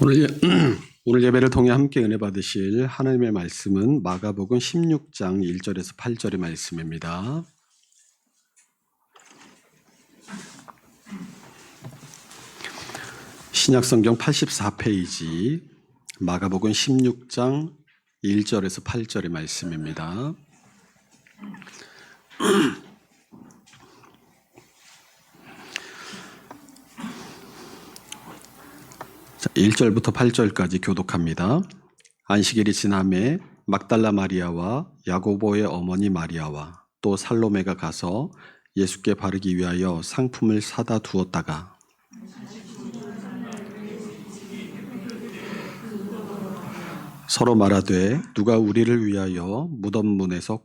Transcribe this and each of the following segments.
오늘, 오늘 예배를 통해 함께 은혜 받으실 하나님의 말씀은 마가복음 16장 1절에서 8절의 말씀입니다. 신약성경 84페이지 마가복음 16장 1절에서 8절의 말씀입니다. 자, 1절부터 8절까지 교독합니다. 안식일이 지남에 막달라 마리아와 야고보의 어머니 마리아와 또 살로메가 가서 예수께 바르기 위하여 상품을 사다 두었다가 서로 말하되 누가 우리를 위하여 무덤 문에서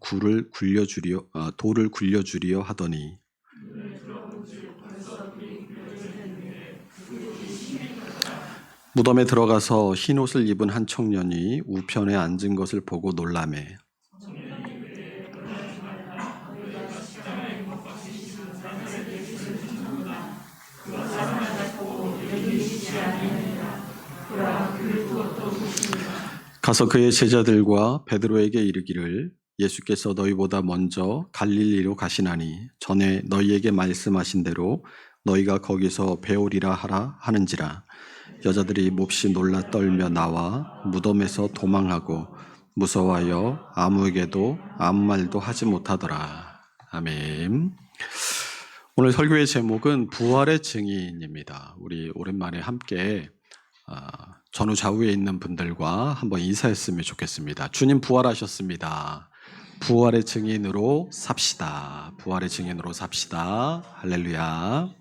돌을 굴려주리요 하더니 무덤에 들어가서 흰옷을 입은 한 청년이 우편에 앉은 것을 보고 놀라매 가서 그의 제자들과 베드로에게 이르기를 예수께서 너희보다 먼저 갈릴리로 가시나니 전에 너희에게 말씀하신 대로 너희가 거기서 배우리라 하라 하는지라. 여자들이 몹시 놀라 떨며 나와 무덤에서 도망하고 무서워하여 아무에게도 아무 말도 하지 못하더라. 아멘. 오늘 설교의 제목은 부활의 증인입니다. 우리 오랜만에 함께 전후 좌우에 있는 분들과 한번 인사했으면 좋겠습니다. 주님 부활하셨습니다. 부활의 증인으로 삽시다. 부활의 증인으로 삽시다. 할렐루야.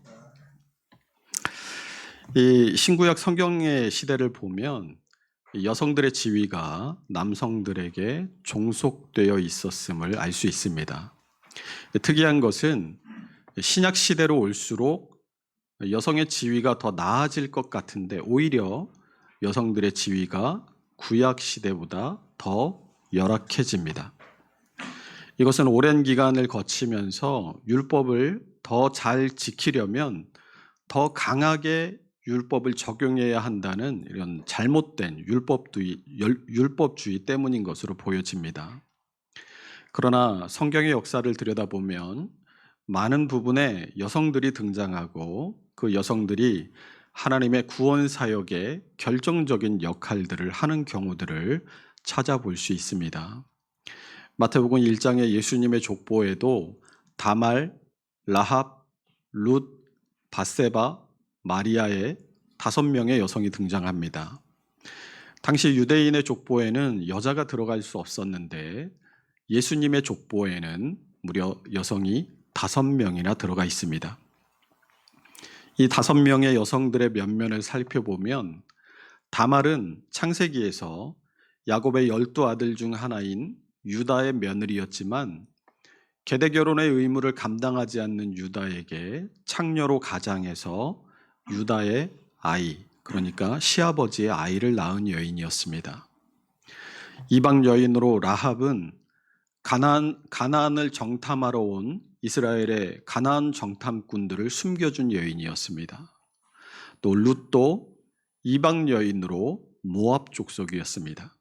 이 신구약 성경의 시대를 보면 여성들의 지위가 남성들에게 종속되어 있었음을 알 수 있습니다. 특이한 것은 신약 시대로 올수록 여성의 지위가 더 나아질 것 같은데 오히려 여성들의 지위가 구약 시대보다 더 열악해집니다. 이것은 오랜 기간을 거치면서 율법을 더 잘 지키려면 더 강하게 율법을 적용해야 한다는 이런 잘못된 율법주의 때문인 것으로 보여집니다. 그러나 성경의 역사를 들여다보면 많은 부분에 여성들이 등장하고 그 여성들이 하나님의 구원 사역에 결정적인 역할들을 하는 경우들을 찾아볼 수 있습니다. 마태복음 1장의 예수님의 족보에도 다말, 라합, 룻, 밧세바, 마리아의 5명의 여성이 등장합니다. 당시 유대인의 족보에는 여자가 들어갈 수 없었는데 예수님의 족보에는 무려 여성이 5명이나 들어가 있습니다. 이 5명의 여성들의 면면을 살펴보면 다말은 창세기에서 야곱의 12아들 중 하나인 유다의 며느리였지만 계대 결혼의 의무를 감당하지 않는 유다에게 창녀로 가장해서 유다의 아이, 그러니까 시아버지의 아이를 낳은 여인이었습니다. 이방 여인으로 라합은 가나안을 정탐하러 온 이스라엘의 가나안 정탐꾼들을 숨겨준 여인이었습니다. 또 룻도 이방 여인으로 모압 족속이었습니다.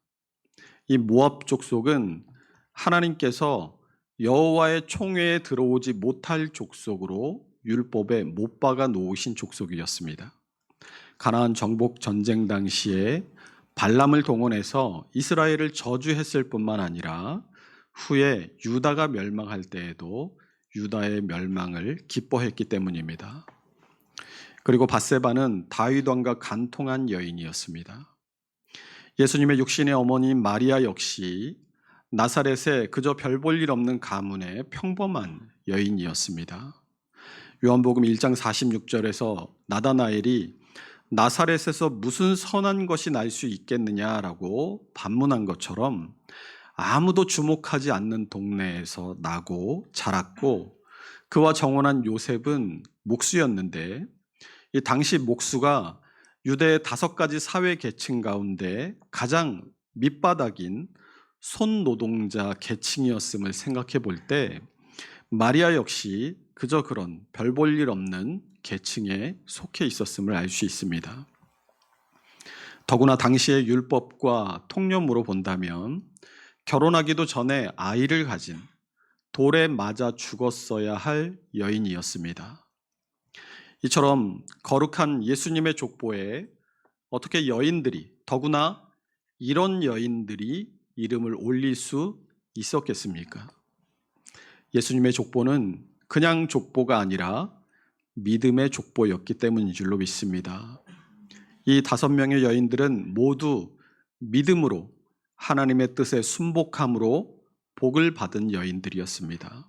이 모압 족속은 하나님께서 여호와의 총회에 들어오지 못할 족속으로 율법에 못 박아 놓으신 족속이었습니다. 가나안 정복 전쟁 당시에 발람을 동원해서 이스라엘을 저주했을 뿐만 아니라 후에 유다가 멸망할 때에도 유다의 멸망을 기뻐했기 때문입니다. 그리고 밧세바는 다윗 왕과 간통한 여인이었습니다. 예수님의 육신의 어머니 마리아 역시 나사렛에 그저 별 볼 일 없는 가문의 평범한 여인이었습니다. 요한복음 1장 46절에서 나다나엘이 나사렛에서 무슨 선한 것이 날 수 있겠느냐라고 반문한 것처럼 아무도 주목하지 않는 동네에서 나고 자랐고 그와 정혼한 요셉은 목수였는데 이 당시 목수가 유대의 5가지 사회 계층 가운데 가장 밑바닥인 손노동자 계층이었음을 생각해 볼 때 마리아 역시 그저 그런 별 볼 일 없는 계층에 속해 있었음을 알 수 있습니다. 더구나 당시의 율법과 통념으로 본다면 결혼하기도 전에 아이를 가진 돌에 맞아 죽었어야 할 여인이었습니다. 이처럼 거룩한 예수님의 족보에 어떻게 여인들이, 더구나 이런 여인들이 이름을 올릴 수 있었겠습니까? 예수님의 족보는 그냥 족보가 아니라 믿음의 족보였기 때문인 줄로 믿습니다. 이 5명의 여인들은 모두 믿음으로 하나님의 뜻에 순복함으로 복을 받은 여인들이었습니다.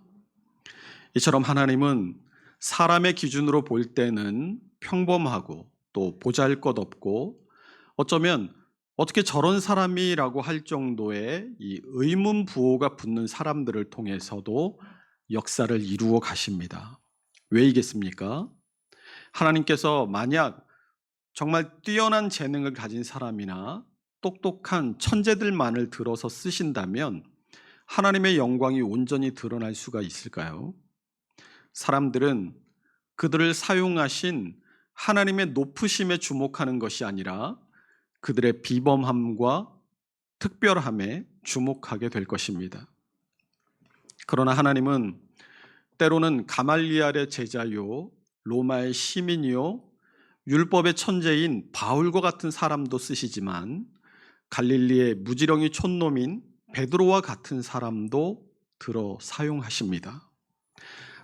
이처럼 하나님은 사람의 기준으로 볼 때는 평범하고 또 보잘것없고 어쩌면 어떻게 저런 사람이라고 할 정도의 이 의문 부호가 붙는 사람들을 통해서도 역사를 이루어 가십니다. 왜이겠습니까? 하나님께서 만약 정말 뛰어난 재능을 가진 사람이나 똑똑한 천재들만을 들어서 쓰신다면 하나님의 영광이 온전히 드러날 수가 있을까요? 사람들은 그들을 사용하신 하나님의 높으심에 주목하는 것이 아니라 그들의 비범함과 특별함에 주목하게 될 것입니다. 그러나 하나님은 때로는 가말리엘의 제자요, 로마의 시민이요, 율법의 천재인 바울과 같은 사람도 쓰시지만 갈릴리의 무지렁이 촌놈인 베드로와 같은 사람도 들어 사용하십니다.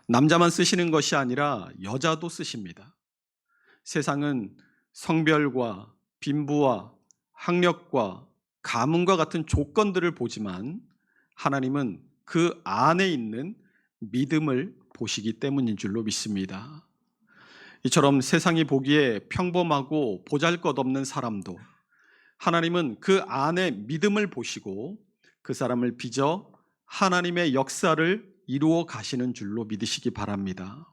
남자만 쓰시는 것이 아니라 여자도 쓰십니다. 세상은 성별과 빈부와 학력과 가문과 같은 조건들을 보지만 하나님은 그 안에 있는 믿음을 보시기 때문인 줄로 믿습니다. 이처럼 세상이 보기에 평범하고 보잘것없는 사람도 하나님은 그 안에 믿음을 보시고 그 사람을 빚어 하나님의 역사를 이루어 가시는 줄로 믿으시기 바랍니다.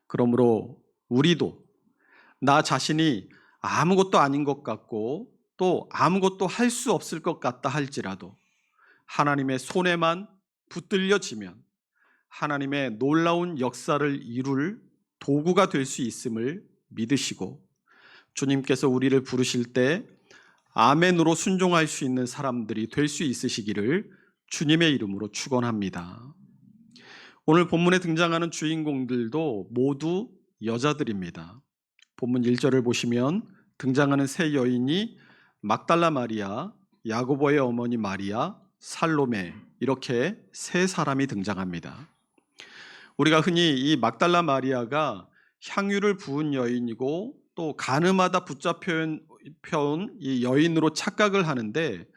그러므로 우리도 나 자신이 아무것도 아닌 것 같고 또 아무것도 할 수 없을 것 같다 할지라도 하나님의 손에만 붙들려지면 하나님의 놀라운 역사를 이룰 도구가 될 수 있음을 믿으시고 주님께서 우리를 부르실 때 아멘으로 순종할 수 있는 사람들이 될 수 있으시기를 주님의 이름으로 축원합니다. 오늘 본문에 등장하는 주인공들도 모두 여자들입니다. 본문 1절을 보시면 등장하는 세 여인이 막달라 마리아, 야고보의 어머니 마리아, 살로메 이렇게 세 사람이 등장합니다. 우리가 흔히 이 막달라 마리아가 향유를 부은 여인이고 또 가늠하다 붙잡혀온 이 여인으로 착각을 하는데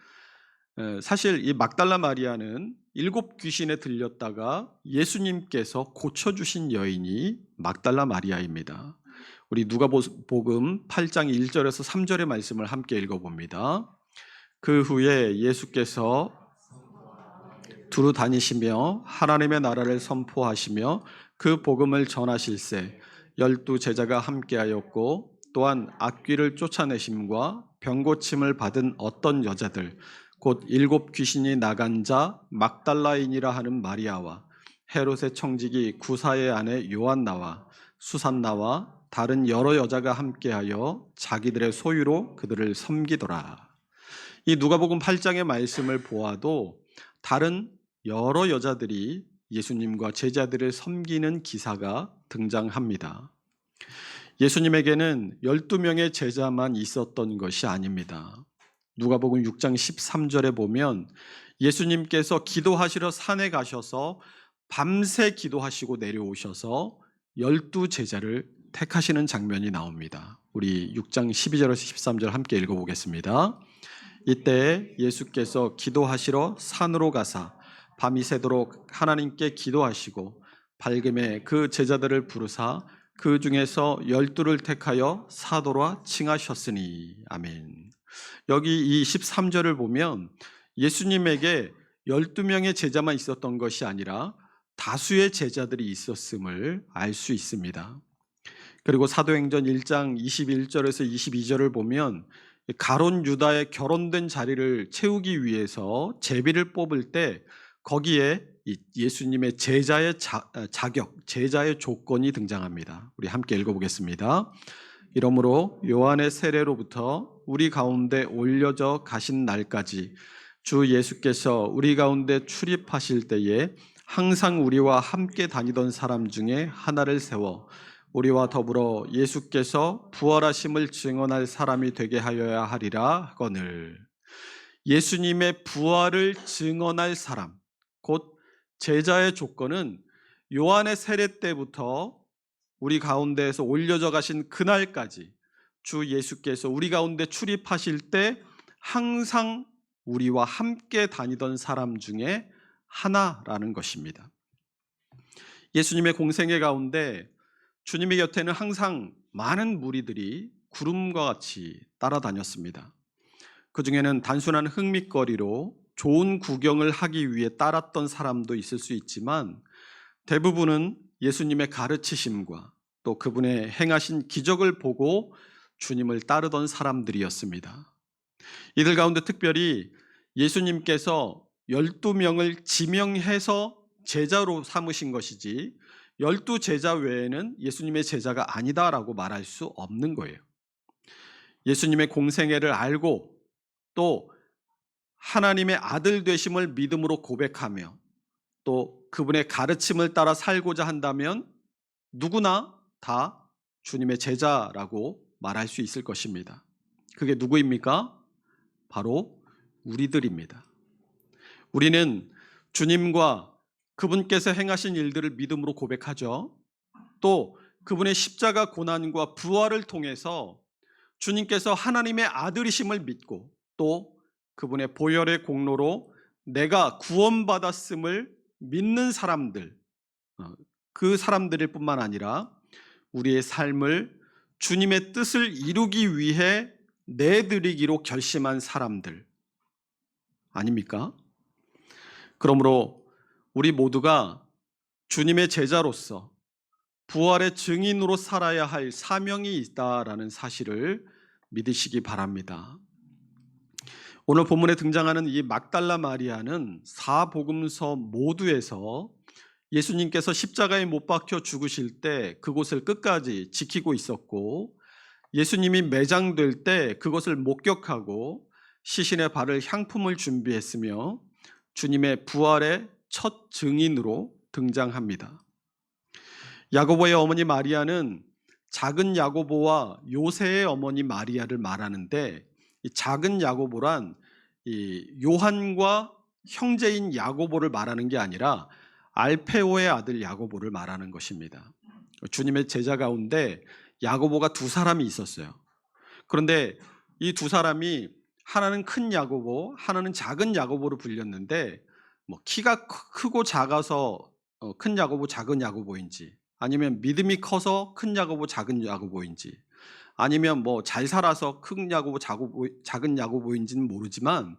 사실 이 막달라 마리아는 7 귀신에 들렸다가 예수님께서 고쳐주신 여인이 막달라 마리아입니다. 우리 누가복음 8장 1절에서 3절의 말씀을 함께 읽어봅니다. 그 후에 예수께서 두루 다니시며 하나님의 나라를 선포하시며 그 복음을 전하실세 12 제자가 함께하였고 또한 악귀를 쫓아내심과 병고침을 받은 어떤 여자들 곧 7 귀신이 나간 자 막달라인이라 하는 마리아와 헤롯의 청지기 구사의 아내 요한나와 수산나와 다른 여러 여자가 함께하여 자기들의 소유로 그들을 섬기더라. 이 누가복음 8장의 말씀을 보아도 다른 여러 여자들이 예수님과 제자들을 섬기는 기사가 등장합니다. 예수님에게는 12명의 제자만 있었던 것이 아닙니다. 누가복음 6장 13절에 보면 예수님께서 기도하시러 산에 가셔서 밤새 기도하시고 내려오셔서 12 제자를 택하시는 장면이 나옵니다. 우리 6장 12절에서 13절 함께 읽어보겠습니다. 이때 예수께서 기도하시러 산으로 가사 밤이 새도록 하나님께 기도하시고 밝음에 그 제자들을 부르사 그 중에서 12를 택하여 사도라 칭하셨으니. 아멘. 여기 이 13절을 보면 예수님에게 12명의 제자만 있었던 것이 아니라 다수의 제자들이 있었음을 알 수 있습니다. 그리고 사도행전 1장 21절에서 22절을 보면 가론 유다의 결혼된 자리를 채우기 위해서 제비를 뽑을 때 거기에 예수님의 제자의 자격, 제자의 조건이 등장합니다. 우리 함께 읽어보겠습니다. 이러므로 요한의 세례로부터 우리 가운데 올려져 가신 날까지 주 예수께서 우리 가운데 출입하실 때에 항상 우리와 함께 다니던 사람 중에 하나를 세워 우리와 더불어 예수께서 부활하심을 증언할 사람이 되게 하여야 하리라 하거늘. 예수님의 부활을 증언할 사람, 곧 제자의 조건은 요한의 세례 때부터 우리 가운데에서 올려져 가신 그날까지 주 예수께서 우리 가운데 출입하실 때 항상 우리와 함께 다니던 사람 중에 하나라는 것입니다. 예수님의 공생애 가운데 주님의 곁에는 항상 많은 무리들이 구름과 같이 따라다녔습니다. 그 중에는 단순한 흥미거리로 좋은 구경을 하기 위해 따랐던 사람도 있을 수 있지만 대부분은 예수님의 가르치심과 또 그분의 행하신 기적을 보고 주님을 따르던 사람들이었습니다. 이들 가운데 특별히 예수님께서 12명을 지명해서 제자로 삼으신 것이지 12제자 외에는 예수님의 제자가 아니다라고 말할 수 없는 거예요. 예수님의 공생애를 알고 또 하나님의 아들 되심을 믿음으로 고백하며 또 그분의 가르침을 따라 살고자 한다면 누구나 다 주님의 제자라고 말할 수 있을 것입니다. 그게 누구입니까? 바로 우리들입니다. 우리는 주님과 그분께서 행하신 일들을 믿음으로 고백하죠. 또 그분의 십자가 고난과 부활을 통해서 주님께서 하나님의 아들이심을 믿고 또 그분의 보혈의 공로로 내가 구원받았음을 믿는 사람들, 그 사람들일 뿐만 아니라 우리의 삶을 주님의 뜻을 이루기 위해 내드리기로 결심한 사람들 아닙니까? 그러므로 우리 모두가 주님의 제자로서 부활의 증인으로 살아야 할 사명이 있다라는 사실을 믿으시기 바랍니다. 오늘 본문에 등장하는 이 막달라 마리아는 사복음서 모두에서 예수님께서 십자가에 못 박혀 죽으실 때 그곳을 끝까지 지키고 있었고 예수님이 매장될 때 그것을 목격하고 시신의 발을 향품을 준비했으며 주님의 부활의 첫 증인으로 등장합니다. 야고보의 어머니 마리아는 작은 야고보와 요새의 어머니 마리아를 말하는데 이 작은 야고보란 이 요한과 형제인 야고보를 말하는 게 아니라 알페오의 아들 야고보를 말하는 것입니다. 주님의 제자 가운데 야고보가 두 사람이 있었어요. 그런데 이 두 사람이 하나는 큰 야고보, 하나는 작은 야고보로 불렸는데 키가 크고 작아서 큰 야고보, 작은 야고보인지 아니면 믿음이 커서 큰 야고보, 작은 야고보인지 아니면 잘 살아서 큰 야고보, 작은 야고보인지는 모르지만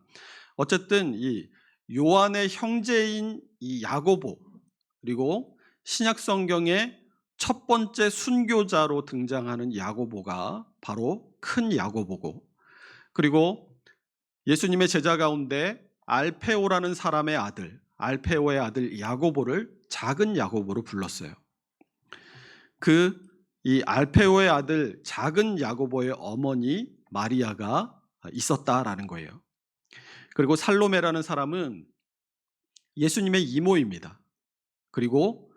어쨌든 이 요한의 형제인 이 야고보 그리고 신약 성경의 첫 번째 순교자로 등장하는 야고보가 바로 큰 야고보고 그리고 예수님의 제자 가운데 알페오라는 사람의 아들, 알페오의 아들 야고보를 작은 야고보로 불렀어요. 이 알페오의 아들 작은 야고보의 어머니 마리아가 있었다라는 거예요. 그리고 살로메라는 사람은 예수님의 이모입니다. 그리고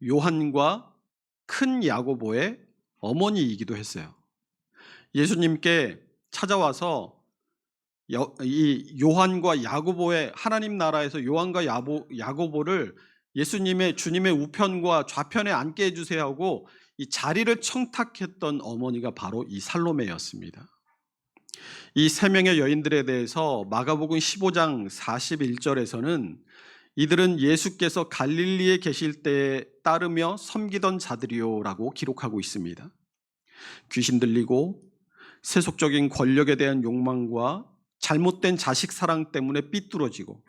요한과 큰 야고보의 어머니이기도 했어요. 예수님께 찾아와서 이 요한과 야고보의 하나님 나라에서 요한과 야고보를 주님의 우편과 좌편에 앉게 해주세요 하고 이 자리를 청탁했던 어머니가 바로 이 살로메였습니다. 이 세 명의 여인들에 대해서 마가복음 15장 41절에서는 이들은 예수께서 갈릴리에 계실 때에 따르며 섬기던 자들이요라고 기록하고 있습니다. 귀신 들리고 세속적인 권력에 대한 욕망과 잘못된 자식 사랑 때문에 삐뚤어지고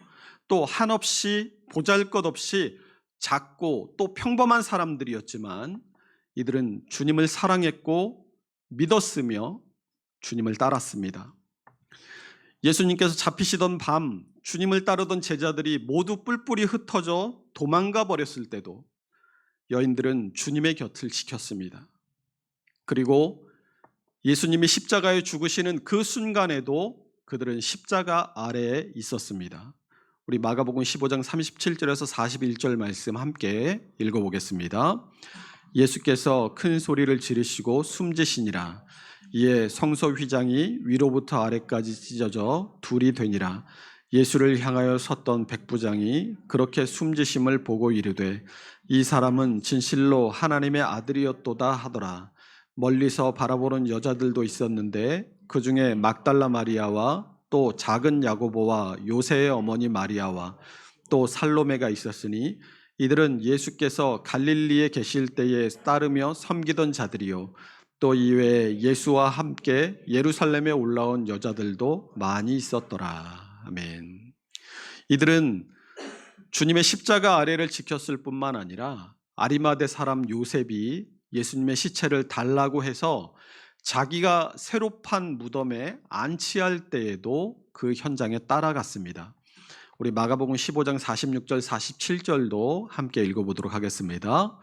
또 한없이 보잘것없이 작고 또 평범한 사람들이었지만 이들은 주님을 사랑했고 믿었으며 주님을 따랐습니다. 예수님께서 잡히시던 밤 주님을 따르던 제자들이 모두 뿔뿔이 흩어져 도망가 버렸을 때도 여인들은 주님의 곁을 지켰습니다. 그리고 예수님이 십자가에 죽으시는 그 순간에도 그들은 십자가 아래에 있었습니다. 우리 마가복음 15장 37절에서 41절 말씀 함께 읽어보겠습니다. 예수께서 큰 소리를 지르시고 숨지시니라. 이에 성소 휘장이 위로부터 아래까지 찢어져 둘이 되니라. 예수를 향하여 섰던 백부장이 그렇게 숨지심을 보고 이르되 이 사람은 진실로 하나님의 아들이었도다 하더라. 멀리서 바라보는 여자들도 있었는데 그 중에 막달라 마리아와 또 작은 야고보와 요새의 어머니 마리아와 또 살로메가 있었으니 이들은 예수께서 갈릴리에 계실 때에 따르며 섬기던 자들이요 또 이외에 예수와 함께 예루살렘에 올라온 여자들도 많이 있었더라. 아멘. 이들은 주님의 십자가 아래를 지켰을 뿐만 아니라 아리마대 사람 요셉이 예수님의 시체를 달라고 해서 자기가 새로 판 무덤에 안치할 때에도 그 현장에 따라갔습니다. 우리 마가복음 15장 46절 47절도 함께 읽어보도록 하겠습니다.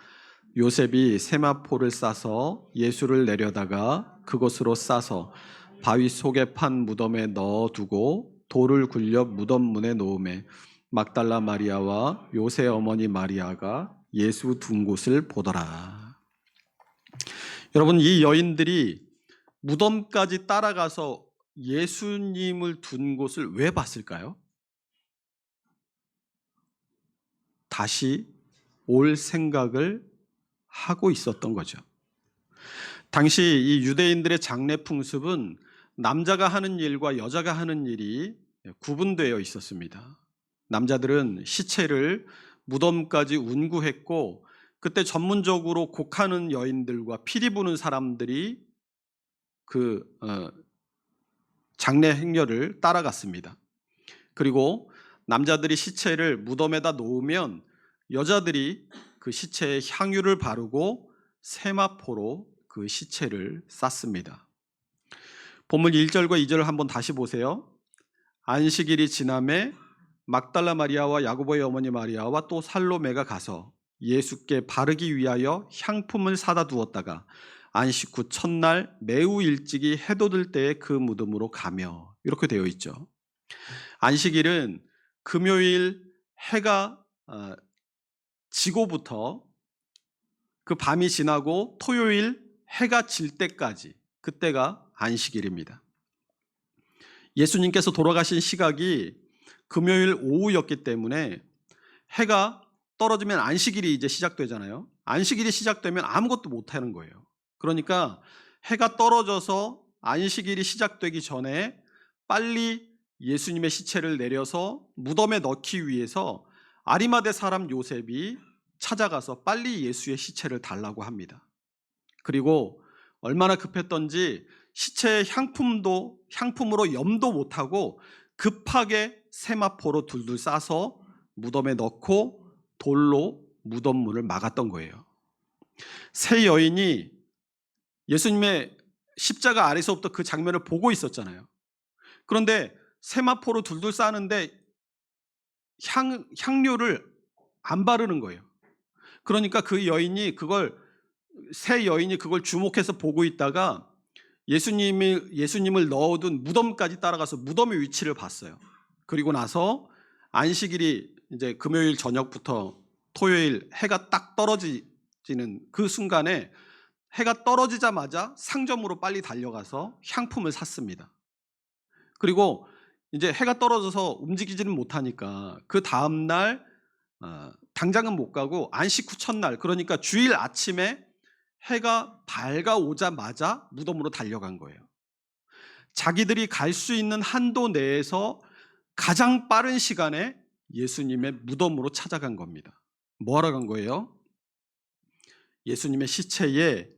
요셉이 세마포를 싸서 예수를 내려다가 그곳으로 싸서 바위 속에 판 무덤에 넣어두고 돌을 굴려 무덤 문에 놓음에 막달라 마리아와 요새 어머니 마리아가 예수 둔 곳을 보더라. 여러분, 이 여인들이 무덤까지 따라가서 예수님을 둔 곳을 왜 봤을까요? 다시 올 생각을 하고 있었던 거죠. 당시 이 유대인들의 장례 풍습은 남자가 하는 일과 여자가 하는 일이 구분되어 있었습니다. 남자들은 시체를 무덤까지 운구했고 그때 전문적으로 곡하는 여인들과 피리 부는 사람들이 그 장례 행렬을 따라갔습니다. 그리고 남자들이 시체를 무덤에다 놓으면 여자들이 그 시체에 향유를 바르고 세마포로 그 시체를 쌌습니다. 본문 1절과 2절을 한번 다시 보세요. 안식일이 지남에 막달라 마리아와 야고보의 어머니 마리아와 또 살로메가 가서 예수께 바르기 위하여 향품을 사다 두었다가 안식 후 첫날 매우 일찍이 해 돋을 때에 그 무덤으로 가며, 이렇게 되어 있죠. 안식일은 금요일 해가 지고부터 그 밤이 지나고 토요일 해가 질 때까지, 그때가 안식일입니다. 예수님께서 돌아가신 시각이 금요일 오후였기 때문에 해가 떨어지면 안식일이 이제 시작되잖아요. 안식일이 시작되면 아무것도 못하는 거예요. 그러니까 해가 떨어져서 안식일이 시작되기 전에 빨리 예수님의 시체를 내려서 무덤에 넣기 위해서 아리마대 사람 요셉이 찾아가서 빨리 예수의 시체를 달라고 합니다. 그리고 얼마나 급했던지 시체의 향품으로 염도 못하고 급하게 세마포로 둘둘 싸서 무덤에 넣고 돌로 무덤 문을 막았던 거예요. 세 여인이 예수님의 십자가 아래서부터 그 장면을 보고 있었잖아요. 그런데 세마포로 둘둘 싸는데 향료를 안 바르는 거예요. 그러니까 세 여인이 그걸 주목해서 보고 있다가 예수님을 넣어둔 무덤까지 따라가서 무덤의 위치를 봤어요. 그리고 나서 안식일이 이제 금요일 저녁부터 토요일 해가 딱 떨어지는 그 순간에 해가 떨어지자마자 상점으로 빨리 달려가서 향품을 샀습니다. 그리고 이제 해가 떨어져서 움직이지는 못하니까 그 다음날 당장은 못 가고 안식 후 첫날, 그러니까 주일 아침에 해가 밝아오자마자 무덤으로 달려간 거예요. 자기들이 갈 수 있는 한도 내에서 가장 빠른 시간에 예수님의 무덤으로 찾아간 겁니다. 뭐하러 간 거예요? 예수님의 시체에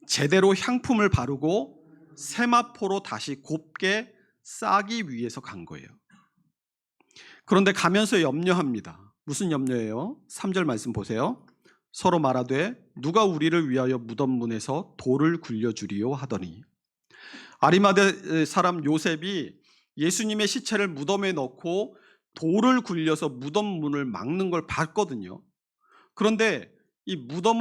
제대로 향품을 바르고 세마포로 다시 곱게 싸기 위해서 간 거예요. 그런데 가면서 염려합니다. 무슨 염려예요? 3절 말씀 보세요. 서로 말하되 누가 우리를 위하여 무덤 문에서 돌을 굴려주리요 하더니, 아리마대 사람 요셉이 예수님의 시체를 무덤에 넣고 돌을 굴려서 무덤 문을 막는 걸 봤거든요. 그런데 이 무덤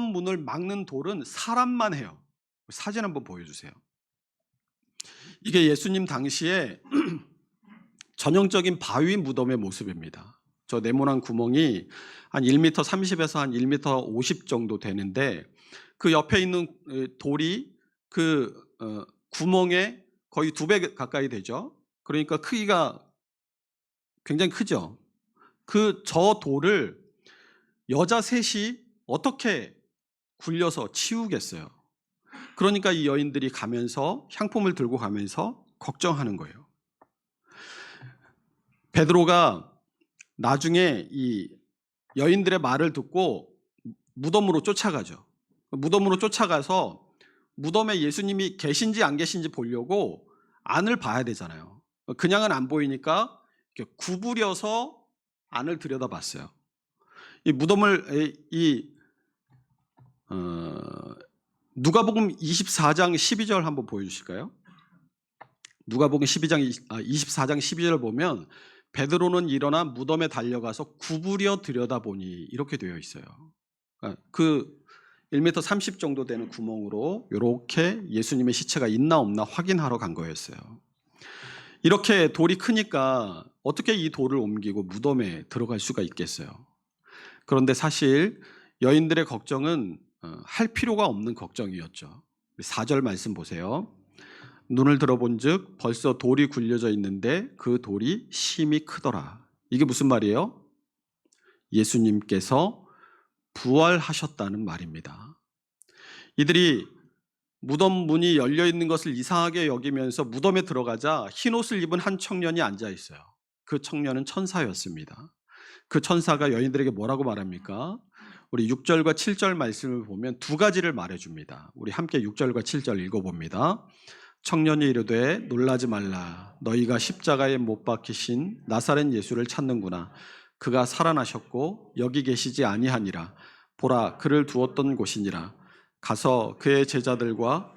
문을 막는 돌은 사람만 해요. 사진 한번 보여주세요. 이게 예수님 당시에 전형적인 바위 무덤의 모습입니다. 저 네모난 구멍이 한 1m 30에서 한 1m 50 정도 되는데 그 옆에 있는 돌이 그 구멍에 거의 2배 가까이 되죠. 그러니까 크기가 굉장히 크죠. 저 돌을 여자 셋이 어떻게 굴려서 치우겠어요. 그러니까 이 여인들이 가면서 향품을 들고 가면서 걱정하는 거예요. 베드로가 나중에 이 여인들의 말을 듣고 무덤으로 쫓아가죠. 무덤으로 쫓아가서 무덤에 예수님이 계신지 안 계신지 보려고 안을 봐야 되잖아요. 그냥은 안 보이니까 이렇게 구부려서 안을 들여다봤어요. 이 무덤을 누가복음 24장 12절 한번 보여주실까요? 누가복음 24장 12절을 보면 베드로는 일어나 무덤에 달려가서 구부려 들여다보니 이렇게 되어 있어요. 그 1m 30 정도 되는 구멍으로 이렇게 예수님의 시체가 있나 없나 확인하러 간 거였어요. 이렇게 돌이 크니까 어떻게 이 돌을 옮기고 무덤에 들어갈 수가 있겠어요. 그런데 사실 여인들의 걱정은 할 필요가 없는 걱정이었죠. 4절 말씀 보세요. 눈을 들어본즉 벌써 돌이 굴려져 있는데 그 돌이 심히 크더라. 이게 무슨 말이에요? 예수님께서 부활하셨다는 말입니다. 이들이 무덤 문이 열려 있는 것을 이상하게 여기면서 무덤에 들어가자 흰옷을 입은 한 청년이 앉아 있어요. 그 청년은 천사였습니다. 그 천사가 여인들에게 뭐라고 말합니까? 우리 6절과 7절 말씀을 보면 두 가지를 말해줍니다. 우리 함께 6절과 7절 읽어봅니다. 청년이 이르되 놀라지 말라. 너희가 십자가에 못 박히신 나사렛 예수를 찾는구나. 그가 살아나셨고 여기 계시지 아니하니라. 보라, 그를 두었던 곳이니라. 가서 그의 제자들과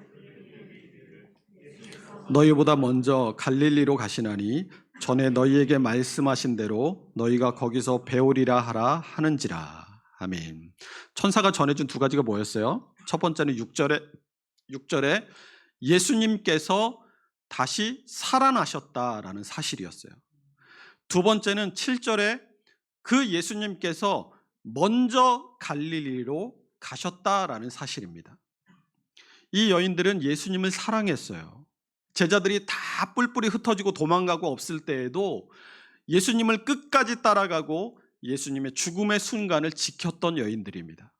너희보다 먼저 갈릴리로 가시나니 전에 너희에게 말씀하신 대로 너희가 거기서 배우리라 하라 하는지라. 아멘. 천사가 전해준 두 가지가 뭐였어요? 첫 번째는 6절에 예수님께서 다시 살아나셨다라는 사실이었어요. 두 번째는 7절에 그 예수님께서 먼저 갈릴리로 가셨다라는 사실입니다. 이 여인들은 예수님을 사랑했어요. 제자들이 다 뿔뿔이 흩어지고 도망가고 없을 때에도 예수님을 끝까지 따라가고 예수님의 죽음의 순간을 지켰던 여인들입니다.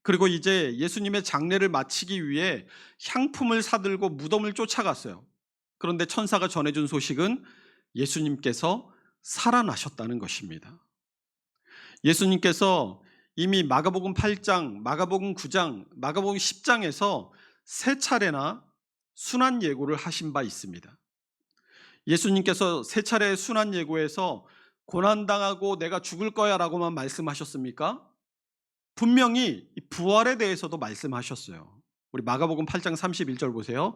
그리고 이제 예수님의 장례를 마치기 위해 향품을 사들고 무덤을 쫓아갔어요. 그런데 천사가 전해준 소식은 예수님께서 살아나셨다는 것입니다. 예수님께서 이미 마가복음 8장, 마가복음 9장, 마가복음 10장에서 세 차례나 순환 예고를 하신 바 있습니다. 예수님께서 세 차례 순환 예고에서 고난당하고 내가 죽을 거야 라고만 말씀하셨습니까? 분명히 부활에 대해서도 말씀하셨어요. 우리 마가복음 8장 31절 보세요.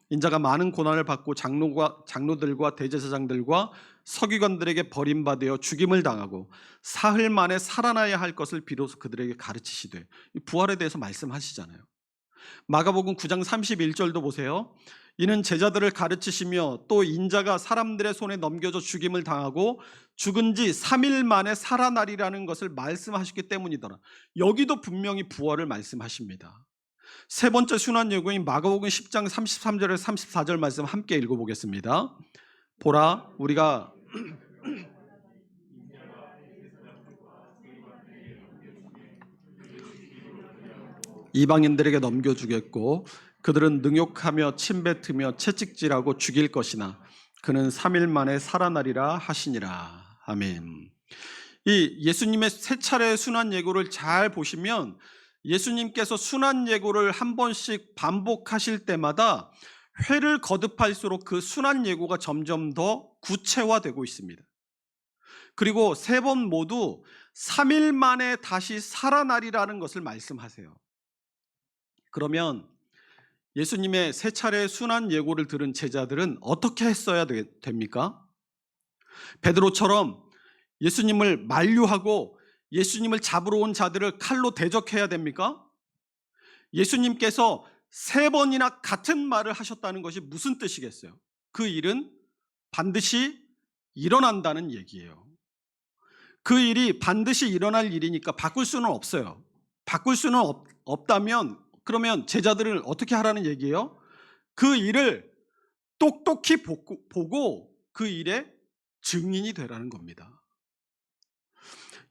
인자가 많은 고난을 받고 장로들과 대제사장들과 서기관들에게 버림받아 죽임을 당하고 사흘 만에 살아나야 할 것을 비로소 그들에게 가르치시되, 부활에 대해서 말씀하시잖아요. 마가복음 9장 31절도 보세요. 이는 제자들을 가르치시며 또 인자가 사람들의 손에 넘겨져 죽임을 당하고 죽은 지 3일 만에 살아나리라는 것을 말씀하셨기 때문이더라. 여기도 분명히 부활을 말씀하십니다. 세 번째 순환 예고인 마가복음 10장 33절에서 34절 말씀 함께 읽어보겠습니다. 보라, 우리가 이방인들에게 넘겨주겠고 그들은 능욕하며 침뱉으며 채찍질하고 죽일 것이나 그는 3일 만에 살아나리라 하시니라. 아멘. 이 예수님의 세 차례의 순환 예고를 잘 보시면 예수님께서 순환 예고를 한 번씩 반복하실 때마다 회를 거듭할수록 그 순환 예고가 점점 더 구체화되고 있습니다. 그리고 세 번 모두 3일 만에 다시 살아나리라는 것을 말씀하세요. 그러면 예수님의 세 차례의 순환 예고를 들은 제자들은 어떻게 했어야 됩니까? 베드로처럼 예수님을 만류하고 예수님을 잡으러 온 자들을 칼로 대적해야 됩니까? 예수님께서 3번이나 같은 말을 하셨다는 것이 무슨 뜻이겠어요? 그 일은 반드시 일어난다는 얘기예요. 그 일이 반드시 일어날 일이니까 바꿀 수는 없어요. 바꿀 수는 없다면 그러면 제자들을 어떻게 하라는 얘기예요? 그 일을 똑똑히 보고 그 일의 증인이 되라는 겁니다.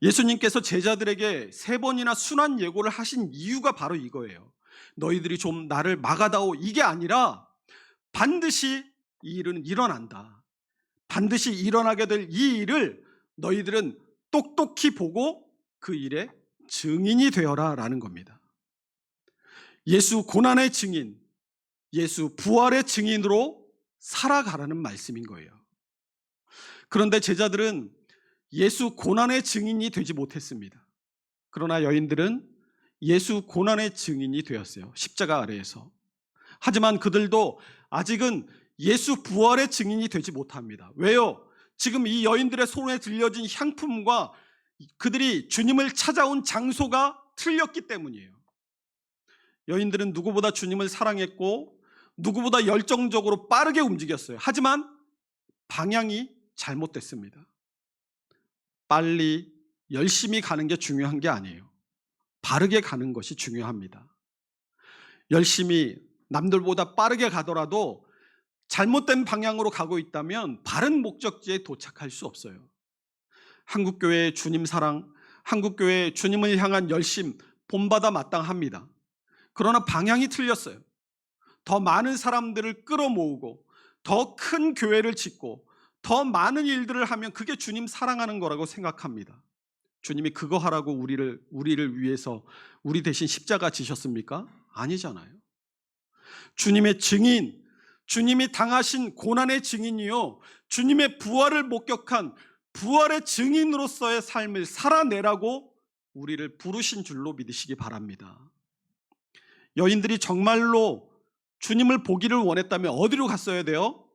예수님께서 제자들에게 3번이나 순환 예고를 하신 이유가 바로 이거예요. 너희들이 좀 나를 막아다오, 이게 아니라 반드시 이 일은 일어난다. 반드시 일어나게 될 이 일을 너희들은 똑똑히 보고 그 일의 증인이 되어라 라는 겁니다. 예수 고난의 증인, 예수 부활의 증인으로 살아가라는 말씀인 거예요. 그런데 제자들은 예수 고난의 증인이 되지 못했습니다. 그러나 여인들은 예수 고난의 증인이 되었어요. 십자가 아래에서. 하지만 그들도 아직은 예수 부활의 증인이 되지 못합니다. 왜요? 지금 이 여인들의 손에 들려진 향품과 그들이 주님을 찾아온 장소가 틀렸기 때문이에요. 여인들은 누구보다 주님을 사랑했고 누구보다 열정적으로 빠르게 움직였어요. 하지만 방향이 잘못됐습니다. 빨리 열심히 가는 게 중요한 게 아니에요. 바르게 가는 것이 중요합니다. 열심히 남들보다 빠르게 가더라도 잘못된 방향으로 가고 있다면 바른 목적지에 도착할 수 없어요. 한국교회의 주님 사랑, 한국교회의 주님을 향한 열심 본받아 마땅합니다. 그러나 방향이 틀렸어요. 더 많은 사람들을 끌어모으고 더 큰 교회를 짓고 더 많은 일들을 하면 그게 주님 사랑하는 거라고 생각합니다. 주님이 그거 하라고 우리를 위해서 우리 대신 십자가 지셨습니까? 아니잖아요. 주님의 증인, 주님이 당하신 고난의 증인이요, 주님의 부활을 목격한 부활의 증인으로서의 삶을 살아내라고 우리를 부르신 줄로 믿으시기 바랍니다. 여인들이 정말로 주님을 보기를 원했다면 어디로 갔어야 돼요?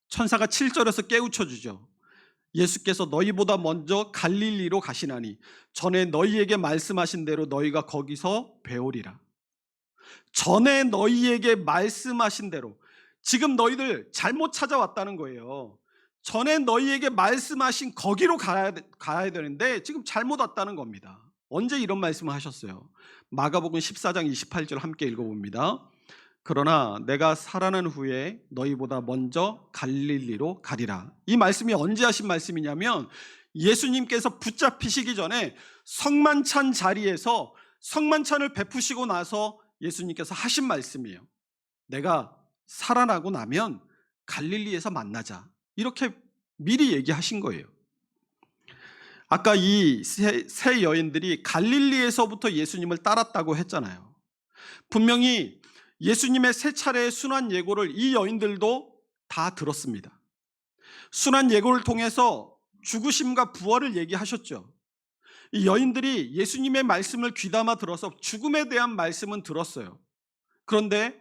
천사가 7절에서 깨우쳐 주죠. 예수께서 너희보다 먼저 갈릴리로 가시나니 전에 너희에게 말씀하신 대로 너희가 거기서 배우리라. 전에 너희에게 말씀하신 대로, 지금 너희들 잘못 찾아왔다는 거예요. 전에 너희에게 말씀하신 거기로 가야 되는데 지금 잘못 왔다는 겁니다. 언제 이런 말씀을 하셨어요? 마가복음 14장 28절 함께 읽어봅니다. 그러나 내가 살아난 후에 너희보다 먼저 갈릴리로 가리라. 이 말씀이 언제 하신 말씀이냐면 예수님께서 붙잡히시기 전에 성만찬 자리에서 성만찬을 베푸시고 나서 예수님께서 하신 말씀이에요. 내가 살아나고 나면 갈릴리에서 만나자. 이렇게 미리 얘기하신 거예요. 아까 이 세 여인들이 갈릴리에서부터 예수님을 따랐다고 했잖아요. 분명히 예수님의 세 차례의 순환 예고를 이 여인들도 다 들었습니다. 순환 예고를 통해서 죽으심과 부활을 얘기하셨죠. 이 여인들이 예수님의 말씀을 귀담아 들어서 죽음에 대한 말씀은 들었어요. 그런데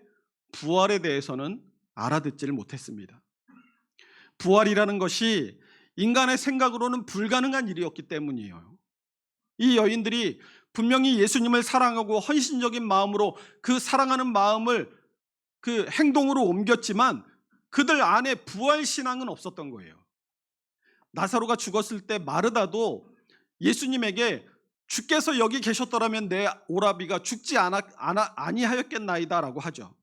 부활에 대해서는 알아듣지를 못했습니다. 부활이라는 것이 인간의 생각으로는 불가능한 일이었기 때문이에요. 이 여인들이 분명히 예수님을 사랑하고 헌신적인 마음으로 그 사랑하는 마음을 그 행동으로 옮겼지만 그들 안에 부활신앙은 없었던 거예요. 나사로가 죽었을 때 마르다도 예수님에게 주께서 여기 계셨더라면 내 오라비가 죽지 아니하였겠나이다 라고 하죠.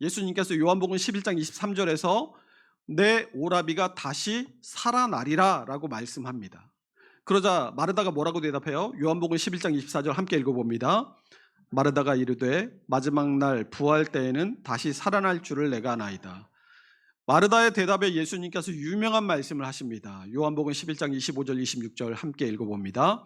예수님께서 요한복음 11장 23절에서 내 오라비가 다시 살아나리라 라고 말씀합니다. 그러자 마르다가 뭐라고 대답해요? 요한복음 11장 24절 함께 읽어봅니다. 마르다가 이르되 마지막 날 부활 때에는 다시 살아날 줄을 내가 아나이다. 마르다의 대답에 예수님께서 유명한 말씀을 하십니다. 요한복음 11장 25절 26절 함께 읽어봅니다.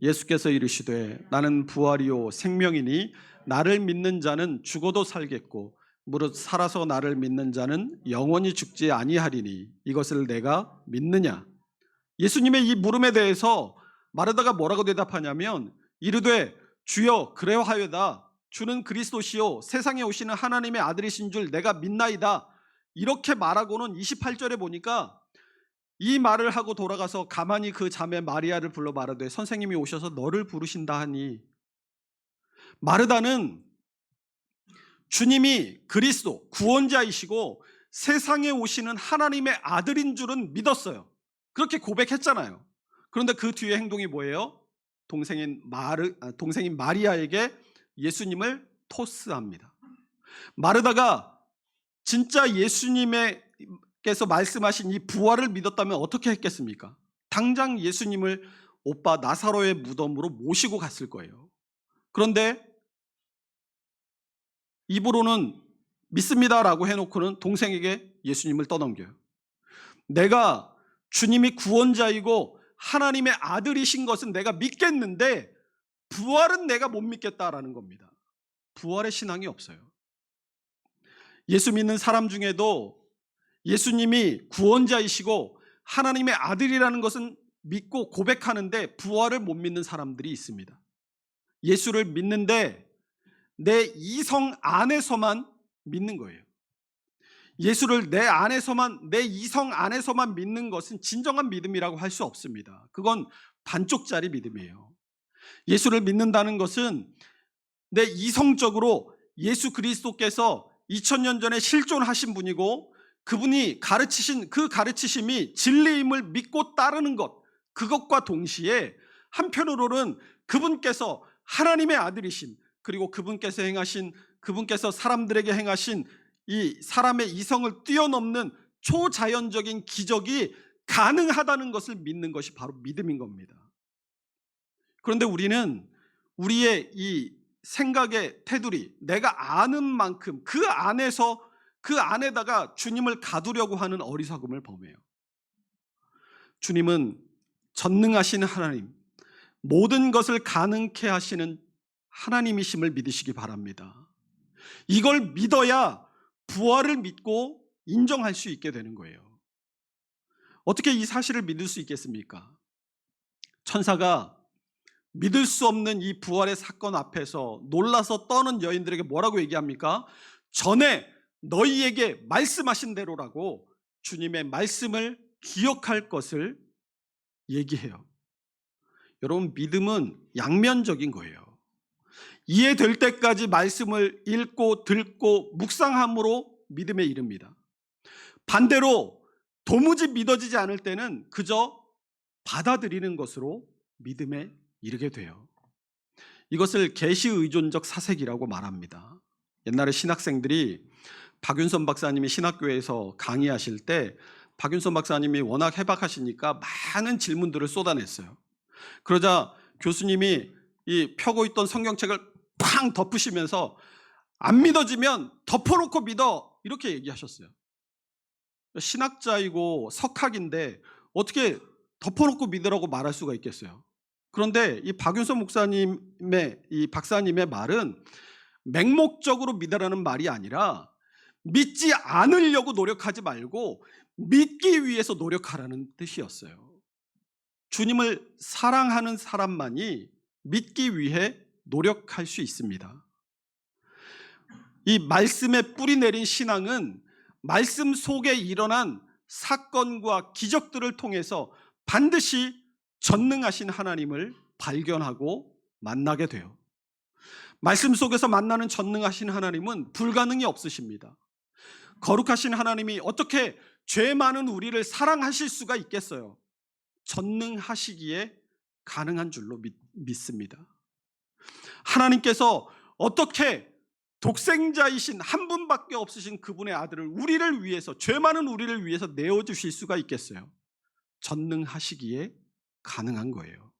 예수께서 이르시되 나는 부활이요 생명이니 나를 믿는 자는 죽어도 살겠고 무릇 살아서 나를 믿는 자는 영원히 죽지 아니하리니 이것을 내가 믿느냐. 예수님의 이 물음에 대해서 마르다가 뭐라고 대답하냐면 이르되 주여 그래하여다. 주는 그리스도시요 세상에 오시는 하나님의 아들이신 줄 내가 믿나이다. 이렇게 말하고는 28절에 보니까 이 말을 하고 돌아가서 가만히 그 자매 마리아를 불러 말하되 선생님이 오셔서 너를 부르신다 하니, 마르다는 주님이 그리스도 구원자이시고 세상에 오시는 하나님의 아들인 줄은 믿었어요. 그렇게 고백했잖아요. 그런데 그 뒤에 행동이 뭐예요? 동생인 마리아에게 예수님을 토스합니다. 마르다가 진짜 예수님께서 말씀하신 이 부활을 믿었다면 어떻게 했겠습니까? 당장 예수님을 오빠 나사로의 무덤으로 모시고 갔을 거예요. 그런데 입으로는 믿습니다라고 해놓고는 동생에게 예수님을 떠넘겨요. 내가 주님이 구원자이고 하나님의 아들이신 것은 내가 믿겠는데 부활은 내가 못 믿겠다라는 겁니다. 부활의 신앙이 없어요. 예수 믿는 사람 중에도 예수님이 구원자이시고 하나님의 아들이라는 것은 믿고 고백하는데 부활을 못 믿는 사람들이 있습니다. 예수를 믿는데 내 이성 안에서만 믿는 거예요. 예수를 내 이성 안에서만 믿는 것은 진정한 믿음이라고 할 수 없습니다. 그건 반쪽짜리 믿음이에요. 예수를 믿는다는 것은 내 이성적으로 예수 그리스도께서 2000년 전에 실존하신 분이고 그분이 가르치신 그 가르치심이 진리임을 믿고 따르는 것, 그것과 동시에 한편으로는 그분께서 하나님의 아들이심, 그리고 그분께서 사람들에게 행하신 이 사람의 이성을 뛰어넘는 초자연적인 기적이 가능하다는 것을 믿는 것이 바로 믿음인 겁니다. 그런데 우리는 우리의 이 생각의 테두리, 내가 아는 만큼 그 안에다가 주님을 가두려고 하는 어리석음을 범해요. 주님은 전능하신 하나님, 모든 것을 가능케 하시는 하나님이심을 믿으시기 바랍니다. 이걸 믿어야 부활을 믿고 인정할 수 있게 되는 거예요. 어떻게 이 사실을 믿을 수 있겠습니까? 천사가 믿을 수 없는 이 부활의 사건 앞에서 놀라서 떠는 여인들에게 뭐라고 얘기합니까? 전에 너희에게 말씀하신 대로라고 주님의 말씀을 기억할 것을 얘기해요. 여러분, 믿음은 양면적인 거예요. 이해될 때까지 말씀을 읽고 듣고 묵상함으로 믿음에 이릅니다. 반대로 도무지 믿어지지 않을 때는 그저 받아들이는 것으로 믿음에 이르게 돼요. 이것을 계시의존적 사색이라고 말합니다. 옛날에 신학생들이 박윤선 박사님이 신학교에서 강의하실 때 박윤선 박사님이 워낙 해박하시니까 많은 질문들을 쏟아냈어요. 그러자 교수님이 이 펴고 있던 성경책을 팡 덮으시면서 안 믿어지면 덮어놓고 믿어, 이렇게 얘기하셨어요. 신학자이고 석학인데 어떻게 덮어놓고 믿으라고 말할 수가 있겠어요. 그런데 이 박윤선 이 박사님의 말은 맹목적으로 믿으라는 말이 아니라 믿지 않으려고 노력하지 말고 믿기 위해서 노력하라는 뜻이었어요. 주님을 사랑하는 사람만이 믿기 위해 노력할 수 있습니다. 이 말씀에 뿌리 내린 신앙은 말씀 속에 일어난 사건과 기적들을 통해서 반드시 전능하신 하나님을 발견하고 만나게 돼요. 말씀 속에서 만나는 전능하신 하나님은 불가능이 없으십니다. 거룩하신 하나님이 어떻게 죄 많은 우리를 사랑하실 수가 있겠어요? 전능하시기에 가능한 줄로 믿습니다. 하나님께서 어떻게 독생자이신 한 분밖에 없으신 그분의 아들을 우리를 위해서, 죄 많은 우리를 위해서 내어주실 수가 있겠어요? 전능하시기에 가능한 거예요.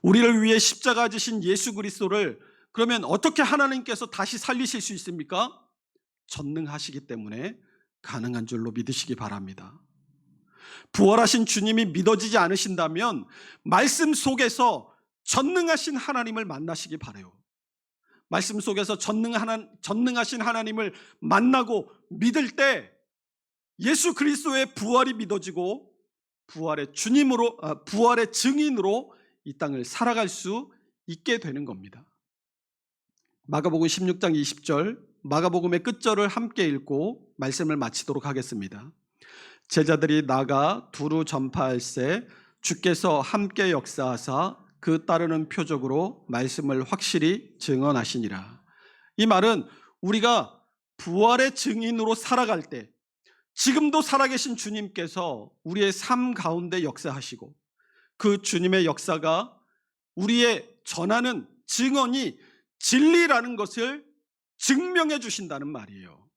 우리를 위해 십자가 지신 예수 그리스도를 그러면 어떻게 하나님께서 다시 살리실 수 있습니까? 전능하시기 때문에 가능한 줄로 믿으시기 바랍니다. 부활하신 주님이 믿어지지 않으신다면 말씀 속에서 전능하신 하나님을 만나시기 바라요. 말씀 속에서 전능하신 하나님을 만나고 믿을 때 예수 그리스도의 부활이 믿어지고 부활의 증인으로 이 땅을 살아갈 수 있게 되는 겁니다. 마가복음 16장 20절, 마가복음의 끝절을 함께 읽고 말씀을 마치도록 하겠습니다. 제자들이 나가 두루 전파할세 주께서 함께 역사하사 그 따르는 표적으로 말씀을 확실히 증언하시니라. 이 말은 우리가 부활의 증인으로 살아갈 때 지금도 살아계신 주님께서 우리의 삶 가운데 역사하시고 그 주님의 역사가 우리의 전하는 증언이 진리라는 것을 증명해 주신다는 말이에요.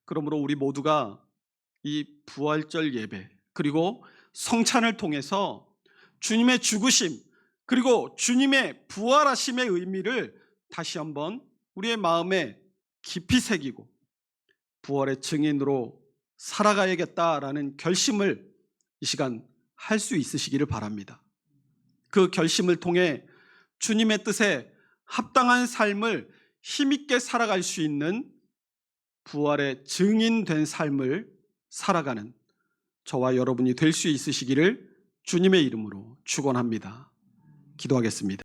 그러므로 우리 모두가 이 부활절 예배 그리고 성찬을 통해서 주님의 죽으심 그리고 주님의 부활하심의 의미를 다시 한번 우리의 마음에 깊이 새기고 부활의 증인으로 살아가야겠다라는 결심을 이 시간 할 수 있으시기를 바랍니다. 그 결심을 통해 주님의 뜻에 합당한 삶을 힘있게 살아갈 수 있는 부활의 증인된 삶을 살아가는 저와 여러분이 될 수 있으시기를 주님의 이름으로 축원합니다. 기도하겠습니다.